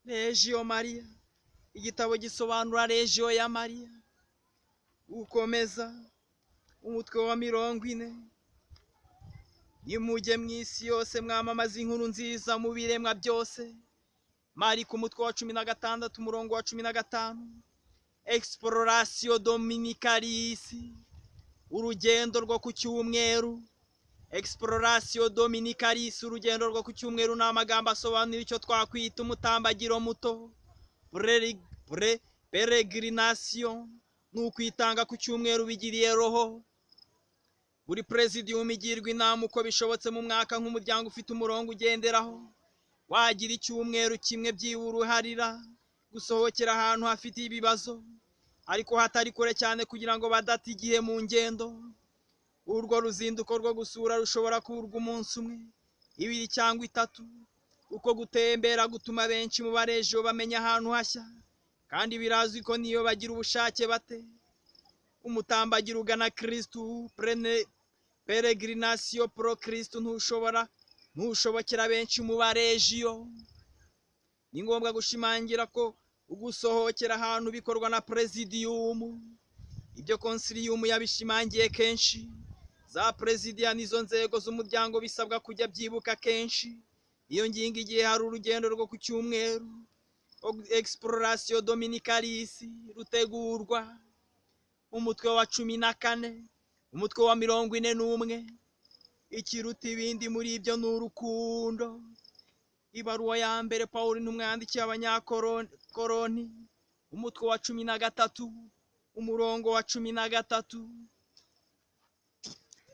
Regio Maria, igitabo gisobanura Regio ya Maria. Ukomeza umutwe wa 40. Nimujye mw'isi yose mwamamaza inkuru nziza mu biremwa byose. Mariko umutwe wa 16 umurongo wa 15. Exploratio Dominicalis, urugendo rwo ku cyumweru. Exploratio Dominicalis, urugendo rwo ku cyumweru, ni amagambo asobanura icyo twakwita umutambagiro muto. Peregrination, ni ukwitanga ku cyumweru bigiriye roho. Buri presidium igirwa inama uko bishobotse mu mwaka nk'umuryango ufite umurongo ugenderaho. Wagira icyumweru kimwe byibura uharira gusohokera ahantu hafite ibibazo, ariko hatari kure cyane kugira ngo badata igihe mu ngendo. Urwo ruzinduko rwo gusura rushobora kuburwa umunsi umwe, 2 cyangwa 3. Uko gutembera gutuma benshi mu barejo bamenya ahantu hashya, kandi birazwi ko niyo bagira ubushake bate. Umutambagiro ugana Kristu, peregrinatio pro Kristu, ntushobokera benshi mu barejiyo. Ni ngombwa gushimangira ko ugusohokera ahantu bikorwa na presidium. Ibyo konsilium yabishimangiye kenshi. Za presidia nizo nzego z'umuryango bisabwa kujya byibuka kenshi iyo ngingo igihe hari urugendo rwo ku cyumweru. Exploratio Dominicalis rutegurwa. Umutwe wa 14, umutwe wa 41. Ikiruta ibindi muri ibyo ni urukundo. Ibaruwa ya mbere Pawulo n'umwandikiye Abanyakoroni, umutwe wa 13 umurongo wa 13.